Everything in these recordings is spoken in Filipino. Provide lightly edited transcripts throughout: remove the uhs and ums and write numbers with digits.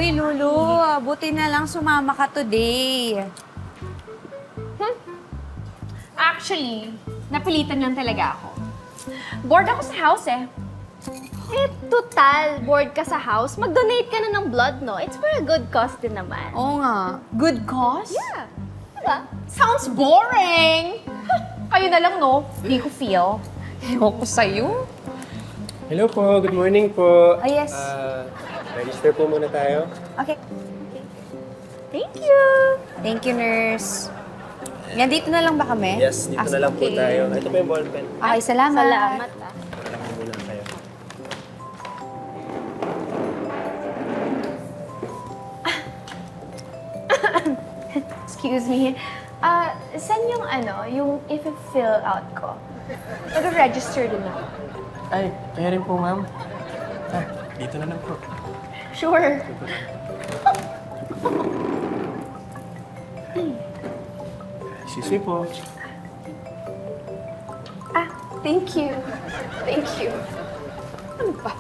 Uy, Lulu, buti na lang sumama ka today. Actually, napilitan lang talaga ako. Bored ako sa house eh. Eh, total, bored ka sa house, mag-donate ka na ng blood, no? It's for a good cause din naman. Oo nga. Good cause? Yeah. Diba? Sounds boring! Kayo na lang, no? Hindi ko feel. Ewan ko sa'yo. Hello po, good morning po. Oh, yes. Register po muna tayo. Okay. Thank you! Thank you, nurse. Yan, dito na lang ba kami? Yes, dito na lang po okay. tayo. Ito po yung ballpen. Okay, salamat. Salamat, ah. Alam mo muna kayo. Excuse me. Saan yung yung if-fill out ko? Mag-register din ako. Ay, kaya rin po, ma'am. Dito na lang po. Sure. Excuse me po. Thank you. Thank you. Ano ba?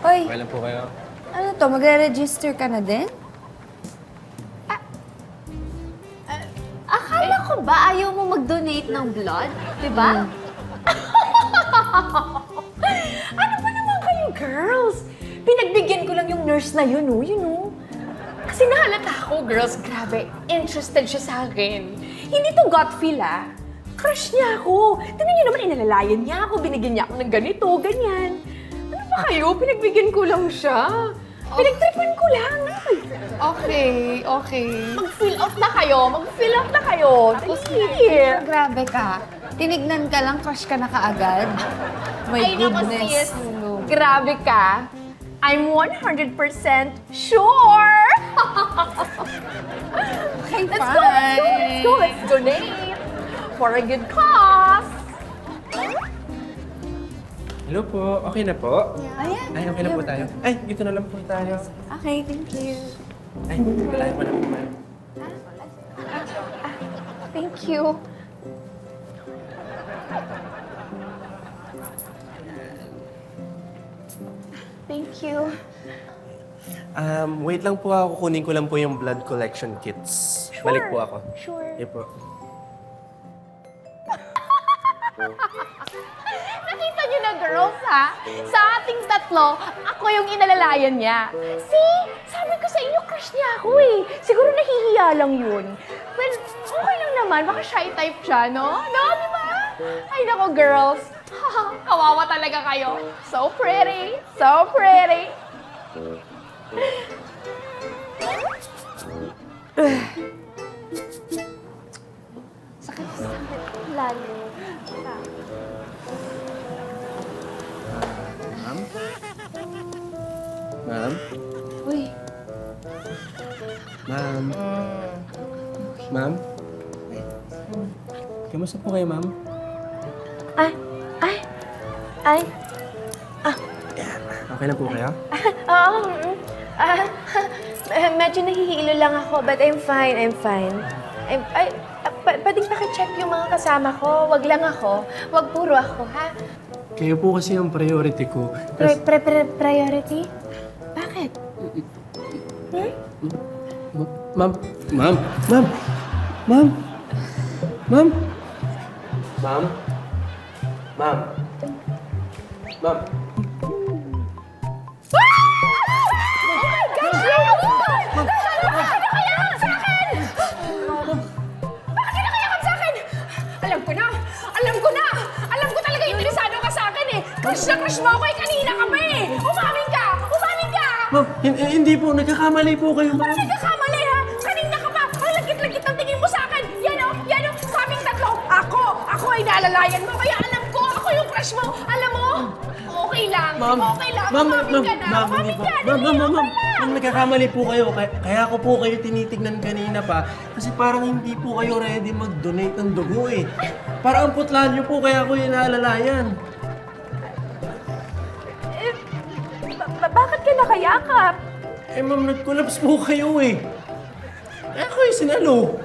Uy, Okay lang po kayo. ano to? Magre-register ka na din? Akala ko ba ayaw mo mag-donate ng blood? Diba? Ano ba naman kayo, girls? Pinagbigyan ko lang yung nurse na yun, oh. You know? Kasi nahalata ako, girls. Grabe, interested siya sa akin. Hindi to gut feel, ah. Crush niya ako. Tingnan niyo naman, inalalayan niya ako. Binigyan niya ako ng ganito, ganyan. Ano ba kayo? Pinagbigyan ko lang siya. Pinagtripan ko lang. Okay, okay. Mag-fill out na kayo. Mag-fill out na kayo. Dali. Grabe ka. Tinignan ka lang, crush ka na kaagad. My Ay, naku, goodness, sis. Lulu. Grabe ka. I'm 100% sure! Okay, Let's go, let's go, let's donate for a good cause. Hello po, okay na po? Ayan. Ay, okay na po tayo. Ay, dito na lang po tayo. Okay, thank you. Ay, kalahin mo na po, ma'am. Thank you. Thank you. Wait lang po ako. Kunin ko lang po yung blood collection kits. Balik po ako. Sure. Okay po. Nakita niyo na, girls, ha? Sa ating tatlo, ako yung inalalayan niya. See? Sabi ko sa inyo, crush niya ako eh. Siguro nahihiya lang yun. Well, okay lang naman. Baka shy type siya, no? No, di ba? Ay, nako, girls. Kawawa talaga kayo. So pretty. So pretty. Lalo. Ma'am? Uy, Ma'am? Ma'am? Kamusta po kayo, ma'am? Ay, ay, ay. Okay na po kayo? Oo. Medyo nahihilo lang ako, but I'm fine, I'm fine. Pwedeng pakicheck yung mga kasama ko. Wag lang ako. Wag puro ako, ha? Kayo po kasi ang priority ko. Priority? Bakit? Ma'am? Ma'am? Ma'am? Ma'am? Ma'am? Ma'am? Ma'am? Ma'am? Alam ko na! Alam ko na! Alam ko talaga interesado ka sa akin eh! Crush na crush mo ako eh! Kanina ka pa eh! Umamin ka! Umamin ka! Ma'am, hindi po. Nagkakamali po kayo, ma'am. Nagkakamali ha! Kanina ka pa! Ang lagkit-lagkit ng tingin mo sa akin! Yan o! Yan o! Sa aming tatlo! Ako ay naalalayan mo! Kaya alam ko! Ako yung crush mo! Alam mo? Okay lang! Okay lang! Umamin ka na! Umamin ka! Ma'am, nagkakamali po kayo. Kaya ako po kayo tinitignan kanina pa. Kasi parang hindi po kayo ready mag-donate ng dugo eh. Parang ang putlaan niyo po, kaya ako yung naalalayan. Bakit ka nakayakap? Eh ma'am, nag-collapse po kayo eh. Eh ako yung sinalo.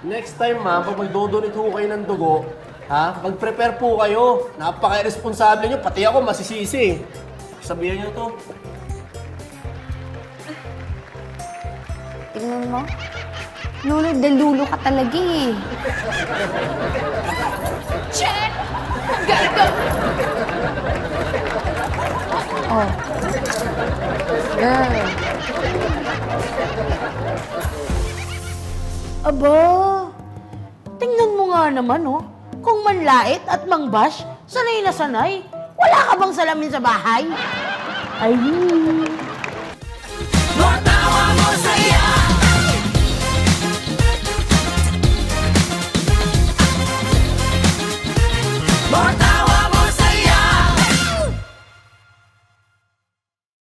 Next time ma'am, pag mag-donate po kayo ng dugo, ha? Mag-prepare po kayo. Napaka-irresponsable nyo, pati ako masisisi. Sabihan niyo to. Tingnan mo. Lulo de lulo ka talaga eh. Check! Gotta go! Oh. Girl. Aba, tingnan mo nga naman, oh. Kung manlait at mangbash, sanay na sanay. Wala ka bang salamin sa bahay? Ay,